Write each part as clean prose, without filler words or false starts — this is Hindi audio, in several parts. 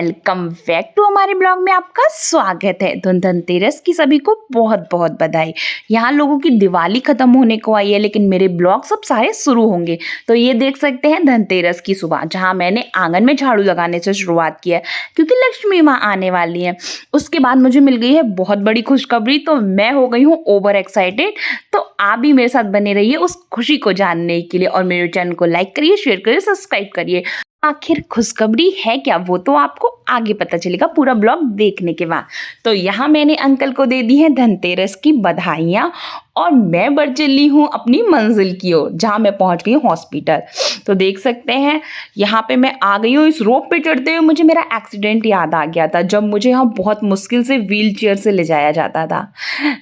वेलकम बैक टू हमारे ब्लॉग में आपका स्वागत है। धनतेरस की सभी को बहुत बहुत बधाई। यहाँ लोगों की दिवाली खत्म होने को आई है, लेकिन मेरे ब्लॉग सब सारे शुरू होंगे। तो ये देख सकते हैं धनतेरस की सुबह, जहाँ मैंने आंगन में झाड़ू लगाने से शुरुआत की है, क्योंकि लक्ष्मी माँ आने वाली है। उसके बाद मुझे मिल गई है बहुत बड़ी खुशखबरी, तो मैं हो गई हूँ ओवर एक्साइटेड। तो आप भी मेरे साथ बने रहिए उस खुशी को जानने के लिए, और मेरे चैनल को लाइक करिए, शेयर करिए, सब्सक्राइब करिए। आखिर खुशखबरी है क्या, वो तो आपको आगे पता चलेगा पूरा ब्लॉग देखने के बाद। तो यहाँ मैंने अंकल को दे दी है धनतेरस की बधाइयाँ, और मैं बढ़ चली हूँ अपनी मंजिल की ओर, जहाँ मैं पहुँच गई हूँ हॉस्पिटल। तो देख सकते हैं यहाँ पे मैं आ गई हूँ। इस रोप पे चढ़ते हुए मुझे मेरा एक्सीडेंट याद आ गया था, जब मुझे यहाँ बहुत मुश्किल से व्हील चेयर से ले जाया जाता था।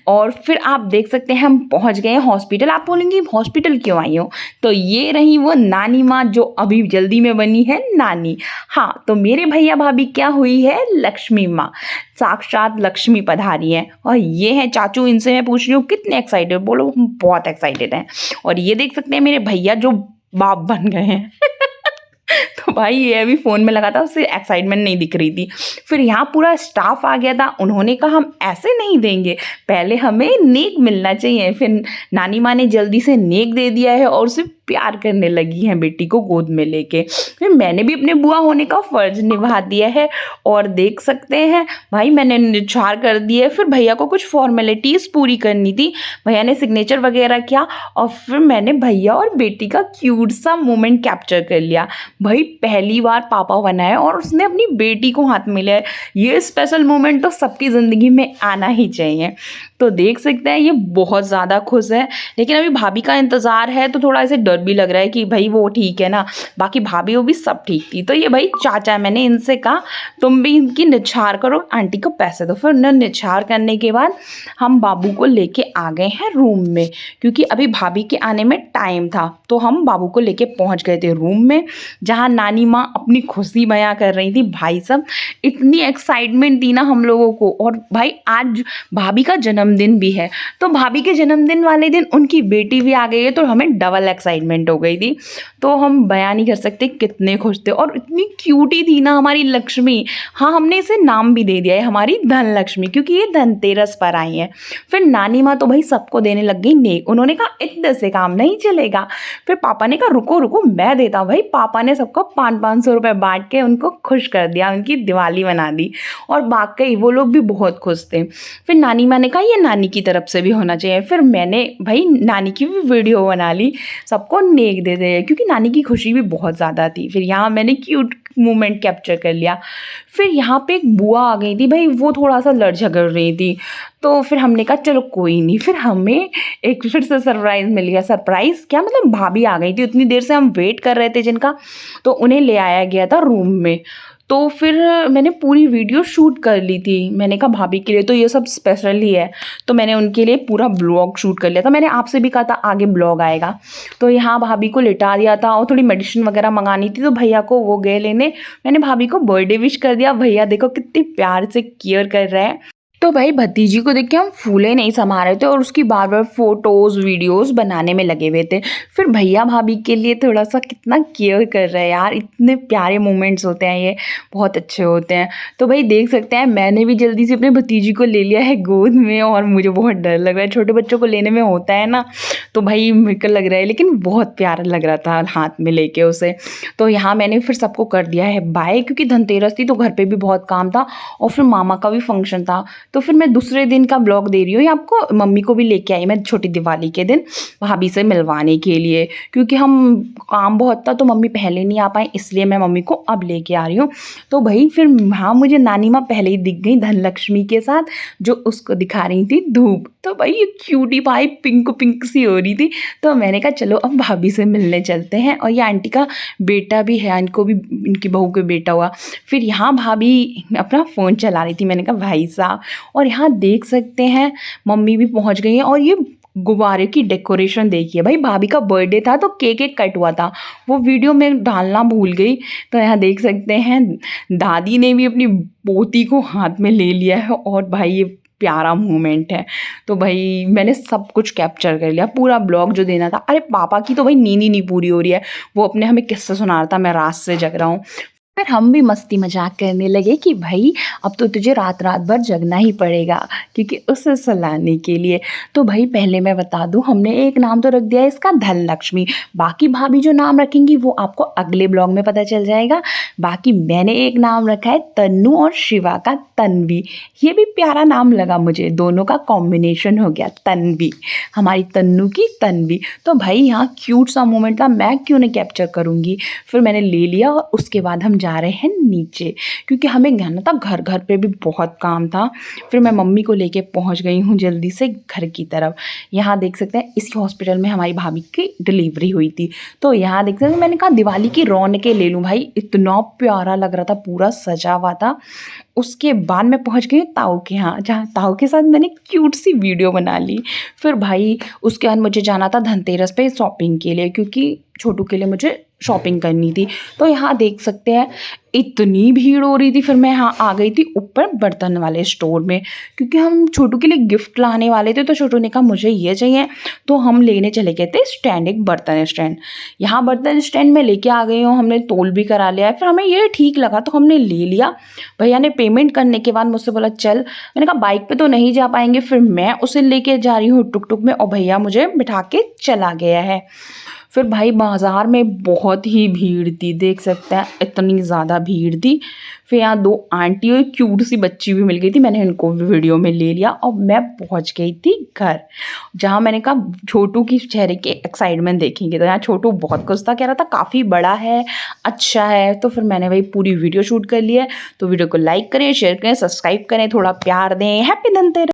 और फिर आप देख सकते हैं हम पहुँच गए हैं हॉस्पिटल। आप बोलेंगे हॉस्पिटल क्यों आई हो, तो ये रही वो नानी माँ जो अभी जल्दी में बनी है नानी। हाँ, तो मेरे भैया भाभी क्या हुई है लक्ष्मी माँ, साक्षात लक्ष्मी पधारी है। और ये है चाचू, इनसे मैं पूछ रही हूँ कितने एक्साइटेड, बोलो हम बहुत एक्साइटेड हैं। और ये देख सकते हैं मेरे भैया जो बाप बन गए हैं तो भाई ये अभी फ़ोन में लगा था, उससे एक्साइटमेंट नहीं दिख रही थी। फिर यहाँ पूरा स्टाफ आ गया था, उन्होंने कहा हम ऐसे नहीं देंगे, पहले हमें नेक मिलना चाहिए। फिर नानी माँ ने जल्दी से नेक दे दिया है और उसे प्यार करने लगी हैं बेटी को गोद में लेके। फिर मैंने भी अपने बुआ होने का फ़र्ज निभा दिया है, और देख सकते हैं भाई मैंने निछार कर दिए। फिर भैया को कुछ फॉर्मेलिटीज़ पूरी करनी थी, भैया ने सिग्नेचर वगैरह किया, और फिर मैंने भैया और बेटी का क्यूट सा मोमेंट कैप्चर कर लिया। भाई पहली बार पापा बना है और उसने अपनी बेटी को हाथ में लिया है। ये स्पेशल मोमेंट तो सबकी ज़िंदगी में आना ही चाहिए। तो देख सकते हैं ये बहुत ज़्यादा खुश है, लेकिन अभी भाभी का इंतज़ार है, तो थोड़ा ऐसे डर भी लग रहा है कि भाई वो ठीक है ना, बाकी भाभी वो भी सब ठीक थी। तो ये भाई चाचा, मैंने इनसे कहा तुम भी इनकी निछार करो, आंटी को पैसे दो। फिर उन्हें निछार करने के बाद हम बाबू को लेके आ गए हैं रूम में, क्योंकि अभी भाभी के आने में टाइम था। तो हम बाबू को लेके पहुंच गए थे रूम में, जहाँ नानी माँ अपनी खुशी बयां कर रही थी। भाई साहब इतनी एक्साइटमेंट थी ना हम लोगों को। और भाई आज भाभी का जन्मदिन भी है, तो भाभी के जन्मदिन वाले दिन उनकी बेटी भी आ गई है, तो हमें डबल एक्साइटमेंट हो गई थी। तो हम बयान नहीं कर सकते कितने खुश थे। और इतनी क्यूटी थी ना हमारी लक्ष्मी। हाँ, हमने इसे नाम भी दे दिया है हमारी धन लक्ष्मी, क्योंकि ये धनतेरस पर आई है। फिर नानी माँ तो भाई सबको देने लग गई नेक। उन्होंने कहा इतने से काम नहीं चलेगा। फिर पापा ने कहा रुको रुको मैं देता हूँ। भाई पापा ने सबको 500-500 रुपये बांट के उनको खुश कर दिया, उनकी दिवाली बना दी। और वाकई वो लोग भी बहुत खुश थे। फिर नानी माँ ने कहा ये नानी की तरफ से भी होना चाहिए। फिर मैंने भाई नानी की भी वीडियो बना ली, सबको नेक दे दे, क्योंकि नानी की खुशी भी बहुत ज़्यादा थी। फिर यहाँ मैंने क्यूट मोमेंट कैप्चर कर लिया। फिर यहाँ पे एक बुआ आ गई थी, भाई वो थोड़ा सा लड़ झगड़ रही थी। तो फिर हमने कहा चलो कोई नहीं। फिर हमें एक फिर से सरप्राइज़ मिल गया। सरप्राइज़ क्या, मतलब भाभी आ गई थी, उतनी देर से हम वेट कर रहे थे जिनका, तो उन्हें ले आया गया था रूम में। तो फिर मैंने पूरी वीडियो शूट कर ली थी। मैंने कहा भाभी के लिए तो ये सब स्पेशल ही है, तो मैंने उनके लिए पूरा ब्लॉग शूट कर लिया था। मैंने आपसे भी कहा था आगे ब्लॉग आएगा। तो यहाँ भाभी को लिटा दिया था, और थोड़ी मेडिसिन वगैरह मंगानी थी, तो भैया को वो गए लेने। मैंने भाभी को बर्थडे विश कर दिया। भैया देखो कितने प्यार से केयर कर रहे हैं। तो भाई भतीजी को देख के हम फूले नहीं समा रहे थे, और उसकी बार बार फोटोज़ वीडियोस बनाने में लगे हुए थे। फिर भैया भाभी के लिए थोड़ा सा कितना केयर कर रहे हैं यार, इतने प्यारे मोमेंट्स होते हैं, ये बहुत अच्छे होते हैं। तो भाई देख सकते हैं मैंने भी जल्दी से अपने भतीजी को ले लिया है गोद में, और मुझे बहुत डर लग रहा है। छोटे बच्चों को लेने में होता है ना, तो भाई मेरे को लग रहा है, लेकिन बहुत प्यारा लग रहा था हाथ में लेके उसे। तो यहाँ मैंने फिर सबको कर दिया है बाय, क्योंकि धनतेरस थी तो घर पे भी बहुत काम था, और फिर मामा का भी फंक्शन था। तो फिर मैं दूसरे दिन का ब्लॉग दे रही हूँ आपको। मम्मी को भी लेके आई मैं छोटी दिवाली के दिन भाभी से मिलवाने के लिए, क्योंकि हम काम बहुत था तो मम्मी पहले नहीं आ पाई, इसलिए मैं मम्मी को अब लेके आ रही हूँ। तो भाई फिर हाँ मुझे नानी माँ पहले ही दिख गई धनलक्ष्मी के साथ, जो उसको दिखा रही थी धूप। तो भाई ये क्यूटी पाई पिंक पिंक सी हो रही थी। तो मैंने कहा चलो अब भाभी से मिलने चलते हैं। और ये आंटी का बेटा भी है, इनको भी इनकी बहू का बेटा हुआ। फिर यहाँ भाभी अपना फ़ोन चला रही थी, मैंने कहा भाई साहब। और यहाँ देख सकते हैं मम्मी भी पहुँच गई हैं। और ये गुब्बारे की डेकोरेशन देखिए, भाई भाभी का बर्थडे था तो केक एक कट हुआ था, वो वीडियो में डालना भूल गई। तो यहाँ देख सकते हैं दादी ने भी अपनी पोती को हाथ में ले लिया है, और भाई ये प्यारा मोमेंट है। तो भाई मैंने सब कुछ कैप्चर कर लिया, पूरा ब्लॉग जो देना था। अरे पापा की तो भाई नींद ही नहीं पूरी हो रही है, वो अपने हमें किस्से सुना रहा था, मैं रात से जग रहा हूँ। फिर हम भी मस्ती मजाक करने लगे कि भाई अब तो तुझे रात रात भर जगना ही पड़ेगा क्योंकि उसे सुलाने के लिए। तो भाई पहले मैं बता दूं, हमने एक नाम तो रख दिया है इसका धन लक्ष्मी। बाकी भाभी जो नाम रखेंगी वो आपको अगले ब्लॉग में पता चल जाएगा। बाकी मैंने एक नाम रखा है तन्नू और शिवा का तन्वी। ये भी प्यारा नाम लगा मुझे, दोनों का कॉम्बिनेशन हो गया तन्वी, हमारी तन्नू की तन्वी। तो भाई यहाँ क्यूट सा मोमेंट था, मैं क्यों नहीं कैप्चर करूँगी। फिर मैंने ले लिया और उसके बाद हम जा रहे हैं नीचे क्योंकि हमें जाना था, घर घर पे भी बहुत काम था। फिर मैं मम्मी को लेके पहुंच गई हूँ जल्दी से घर की तरफ। यहाँ देख सकते हैं इसी हॉस्पिटल में हमारी भाभी की डिलीवरी हुई थी। तो यहाँ देख सकते हैं, मैंने कहा दिवाली की रौनकें ले लूँ भाई, इतना प्यारा लग रहा था, पूरा सजा हुआ था। उसके बाद मैं पहुंच गई ताऊ के यहाँ, जहाँ ताऊ के साथ मैंने क्यूट सी वीडियो बना ली। फिर भाई उसके बाद मुझे जाना था धनतेरस पे शॉपिंग के लिए क्योंकि छोटू के लिए मुझे शॉपिंग करनी थी। तो यहाँ देख सकते हैं इतनी भीड़ हो रही थी। फिर मैं यहाँ आ गई थी ऊपर बर्तन वाले स्टोर में क्योंकि हम छोटू के लिए गिफ्ट लाने वाले थे। तो छोटू ने कहा मुझे ये चाहिए, तो हम लेने चले गए थे स्टैंड, एक बर्तन स्टैंड। यहाँ बर्तन स्टैंड में लेके आ गई हूँ, हमने तोल भी करा लिया है। फिर हमें ये ठीक लगा तो हमने ले लिया। भैया ने पेमेंट करने के बाद मुझसे बोला चल। मैंने कहा बाइक पे तो नहीं जा पाएंगे। फिर मैं उसे लेके जा रही हूँ टुक टुक में और भैया मुझे बिठा के चला गया है। फिर भाई बाज़ार में बहुत ही भीड़ थी, देख सकते हैं इतनी ज़्यादा भीड़ थी। फिर यहाँ दो आंटी और क्यूट सी बच्ची भी मिल गई थी, मैंने इनको भी वीडियो में ले लिया और मैं पहुँच गई थी घर, जहाँ मैंने कहा छोटू की चेहरे के एक्साइटमेंट देखेंगे। तो यहाँ छोटू बहुत खुश था, कह रहा था काफ़ी बड़ा है, अच्छा है। तो फिर मैंने भाई पूरी वीडियो शूट कर लिया है। तो वीडियो को लाइक करें, शेयर करें, सब्सक्राइब करें, थोड़ा प्यार दें। हैप्पी धनतेरस।